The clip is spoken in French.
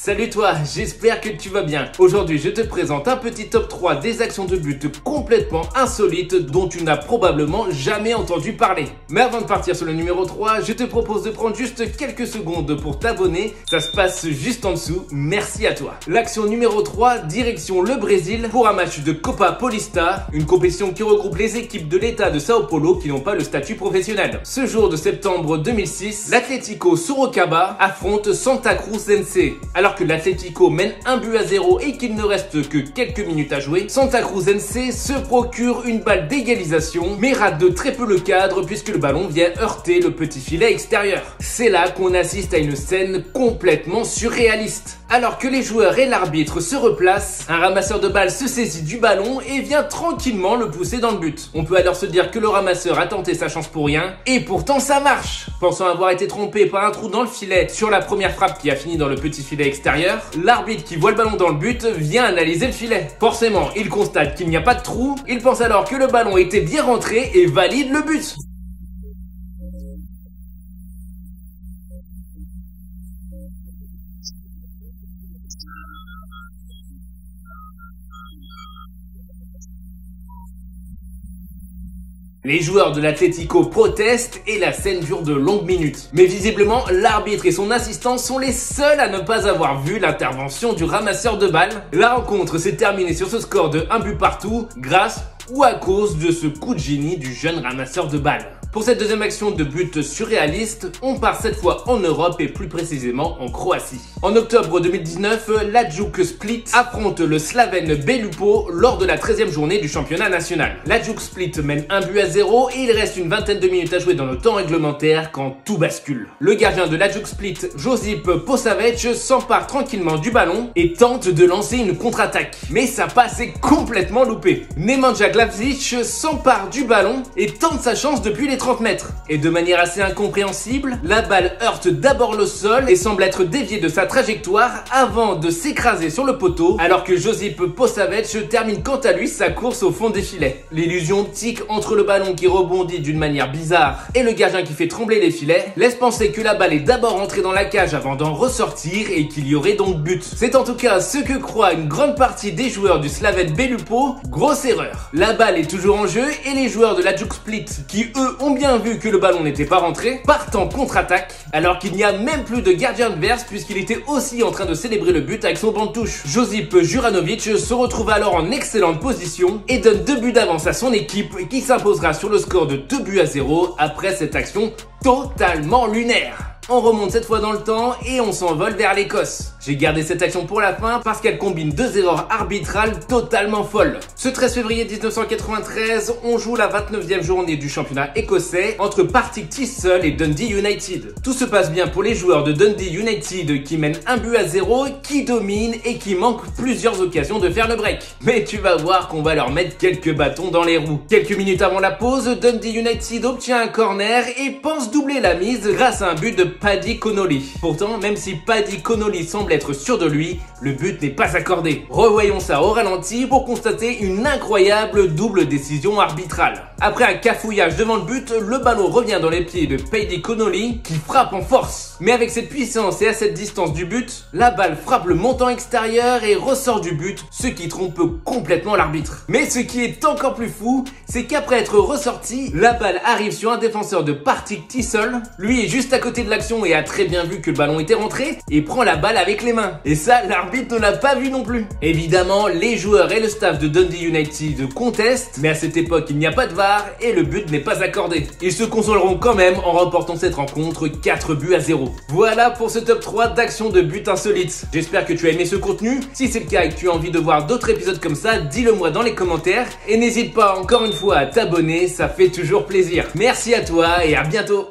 Salut toi, j'espère que tu vas bien. Aujourd'hui, je te présente un petit top 3 des actions de but complètement insolites dont tu n'as probablement jamais entendu parler. Mais avant de partir sur le numéro 3, je te propose de prendre juste quelques secondes pour t'abonner. Ça se passe juste en dessous, merci à toi. L'action numéro 3, direction le Brésil pour un match de Copa Paulista, une compétition qui regroupe les équipes de l'État de Sao Paulo qui n'ont pas le statut professionnel. Ce jour de septembre 2006, l'Atlético Sorocaba affronte Santa Cruz NC. Alors que l'Atlético mène 1-0 et qu'il ne reste que quelques minutes à jouer, Santa Cruz NC se procure une balle d'égalisation, mais rate de très peu le cadre puisque le ballon vient heurter le petit filet extérieur. C'est là qu'on assiste à une scène complètement surréaliste. Alors que les joueurs et l'arbitre se replacent, un ramasseur de balles se saisit du ballon et vient tranquillement le pousser dans le but. On peut alors se dire que le ramasseur a tenté sa chance pour rien, et pourtant ça marche. Pensant avoir été trompé par un trou dans le filet sur la première frappe qui a fini dans le petit filet extérieur, l'arbitre qui voit le ballon dans le but vient analyser le filet. Forcément, il constate qu'il n'y a pas de trou, il pense alors que le ballon était bien rentré et valide le but. Les joueurs de l'Atlético protestent et la scène dure de longues minutes. Mais visiblement, l'arbitre et son assistant sont les seuls à ne pas avoir vu l'intervention du ramasseur de balles. La rencontre s'est terminée sur ce score de 1 but partout grâce ou à cause de ce coup de génie du jeune ramasseur de balles. Pour cette deuxième action de but surréaliste, on part cette fois en Europe et plus précisément en Croatie. En octobre 2019, l'Hajduk Split affronte le Slaven Belupo lors de la 13e journée du championnat national. L'Hajduk Split mène 1-0 et il reste une vingtaine de minutes à jouer dans le temps réglementaire quand tout bascule. Le gardien de l'Hajduk Split, Josip Posavec, s'empare tranquillement du ballon et tente de lancer une contre-attaque. Mais sa passe est complètement loupée. Nemanja Glavzic s'empare du ballon et tente sa chance depuis les 30 mètres. Et de manière assez incompréhensible, la balle heurte d'abord le sol et semble être déviée de sa trajectoire avant de s'écraser sur le poteau, alors que Josip Posavec termine quant à lui sa course au fond des filets. L'illusion optique entre le ballon qui rebondit d'une manière bizarre et le gardien qui fait trembler les filets laisse penser que la balle est d'abord entrée dans la cage avant d'en ressortir et qu'il y aurait donc but. C'est en tout cas ce que croit une grande partie des joueurs du Slaven Belupo. Grosse erreur. La balle est toujours en jeu et les joueurs de l'Hajduk Split, qui eux ont bien vu que le ballon n'était pas rentré, partent en contre-attaque alors qu'il n'y a même plus de gardien adverse puisqu'il était aussi en train de célébrer le but avec son banc de touche. Josip Juranovic se retrouve alors en excellente position et donne 2 buts d'avance à son équipe qui s'imposera sur le score de 2-0 après cette action totalement lunaire. On remonte cette fois dans le temps et on s'envole vers l'Écosse. J'ai gardé cette action pour la fin parce qu'elle combine 2 erreurs arbitrales totalement folles. Ce 13 février 1993, on joue la 29e journée du championnat écossais entre Partick Thistle et Dundee United. Tout se passe bien pour les joueurs de Dundee United qui mènent 1-0, qui dominent et qui manquent plusieurs occasions de faire le break. Mais tu vas voir qu'on va leur mettre quelques bâtons dans les roues. Quelques minutes avant la pause, Dundee United obtient un corner et pense doubler la mise grâce à un but de Paddy Connolly. Pourtant, même si Paddy Connolly semble être sûr de lui, le but n'est pas accordé. Revoyons ça au ralenti pour constater une incroyable double décision arbitrale. Après un cafouillage devant le but, le ballon revient dans les pieds de Paddy Connolly qui frappe en force. Mais avec cette puissance et à cette distance du but, la balle frappe le montant extérieur et ressort du but, ce qui trompe complètement l'arbitre. Mais ce qui est encore plus fou, c'est qu'après être ressorti, la balle arrive sur un défenseur de Partick Thistle. Lui est juste à côté de l'action et a très bien vu que le ballon était rentré et prend la balle avec les mains. Et ça, l'arbitre ne l'a pas vu non plus. Évidemment, les joueurs et le staff de Dundee United contestent, mais à cette époque, il n'y a pas de VAR et le but n'est pas accordé. Ils se consoleront quand même en remportant cette rencontre 4-0. Voilà pour ce top 3 d'actions de but insolites. J'espère que tu as aimé ce contenu. Si c'est le cas et que tu as envie de voir d'autres épisodes comme ça, dis-le moi dans les commentaires. Et n'hésite pas encore une fois à t'abonner, ça fait toujours plaisir. Merci à toi et à bientôt.